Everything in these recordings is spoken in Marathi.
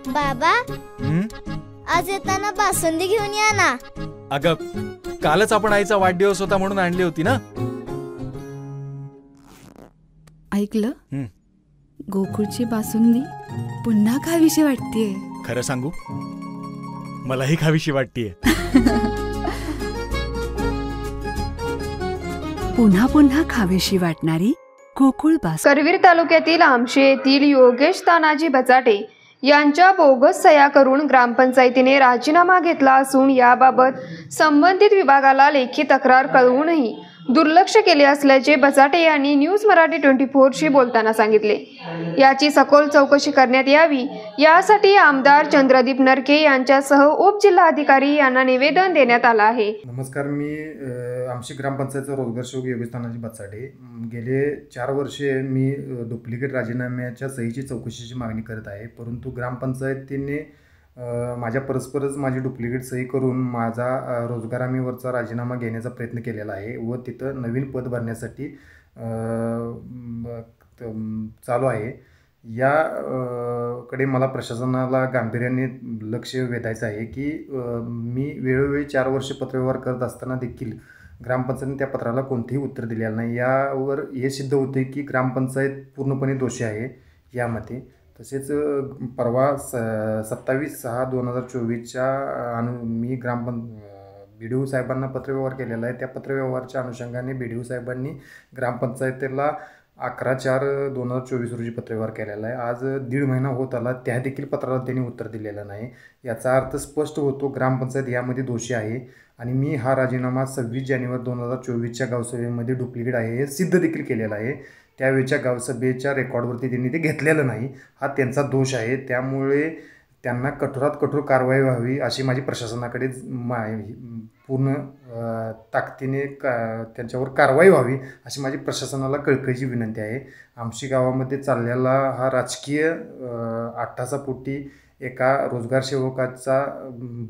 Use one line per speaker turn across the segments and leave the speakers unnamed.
बाबा, आज येताना बासुंदी घेऊन या ना.
अगं, कालच आपण आईचा वाढदिवस होता म्हणून आणली होती ना.
ऐकलं, गोकुळची बासुंदी पुन्हा खावीशी वाटतेय.
खरं सांगू, मलाही खावीशी वाटतेय.
पुन्हा पुन्हा खावीशी वाटणारी गोकुळ बासुंदी.
करवीर तालुक्यातील आमशे येथील योगेश तानाजी बचाटे यांच्या बोगस सह्या करून ग्रामपंचायतीने राजीनामा घेतला असून याबाबत संबंधित विभागाला लेखी तक्रार कळवूनही दुर्लक्ष केले असल्याचे बचाटे यांनी न्यूज मराठी 24 शी बोलताना सांगितले. याची सखोल चौकशी करण्यात यावी यासाठी आमदार चंद्रदीप नरके यांच्यासह उपजिल्हाधिकारी यांना निवेदन देण्यात आलं आहे.
नमस्कार, मी आमची ग्रामपंचायतचा रोजगार सेवक योगेश तानाजी बचाटे. गेले 4 वर्षे मी डुप्लिकेट राजीनाम्याच्या सहीची चौकशीची मागणी करत आहे, परंतु ग्रामपंचायतीने माझ्या परस्परच माझी डुप्लिकेट सही करून माझा रोजगार हमीवरचा राजीनामा घेण्याचा प्रयत्न केलेला आहे व तिथं नवीन पद भरण्यासाठी चालू आहे. याकडे मला प्रशासनाला गांभीर्याने लक्ष वेधायचं आहे की मी वेळोवेळी 4 वर्ष पत्रव्यवहार करत असताना देखील ग्रामपंचायतीने त्या पत्राला कोणतेही उत्तर दिलेलं नाही. यावर हे सिद्ध होते की ग्रामपंचायत पूर्णपणे दोषी आहे यामध्ये. तसेच परवा 27/6/2024च्या मी BDO साहेबांना पत्रव्यवहार केलेला आहे. त्या पत्रव्यवहाराच्या अनुषंगाने BDO साहेबांनी ग्रामपंचायतीला 11/4/2024 रोजी पत्रव्यवहार केलेला आहे. आज 1.5 महिना होत आला, त्या देखील पत्राला त्यांनी उत्तर दिलेलं नाही. याचा अर्थ स्पष्ट होतो ग्रामपंचायत यामध्ये दोषी आहे आणि मी हा राजीनामा 26 जानेवारी 2024च्या गावसभेमध्ये डुप्लिकेट आहे हे सिद्ध देखील केलेलं आहे. त्यावेळच्या गावसभेच्या रेकॉर्डवरती त्यांनी ते घेतलेलं नाही. हा त्यांचा दोष आहे. त्यामुळे त्यांना कठोरात कठोर कारवाई व्हावी अशी माझी प्रशासनाकडे पूर्ण ताकदीने त्यांच्यावर कारवाई व्हावी अशी माझी प्रशासनाला कळकळीची विनंती आहे. आमची गावामध्ये चाललेला हा राजकीय आठासा पोटी एका रोजगार सेवकाचा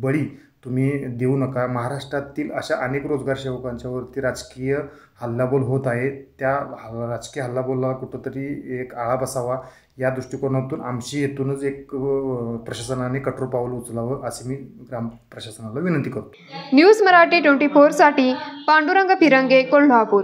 बळी तुम्ही देऊ नका. महाराष्ट्रातील अशा अनेक रोजगार सेवकांच्यावरती राजकीय हल्लाबोल होत आहे. त्या राजकीय हल्लाबोलला कुठंतरी एक आळा बसावा या दृष्टिकोनातून आमची येथूनच एक प्रशासनाने कठोर पाऊल उचलावं अशी मी ग्राम प्रशासनाला विनंती करतो.
न्यूज मराठी 24 साठी पांडुरंग फिरंगे, कोल्हापूर.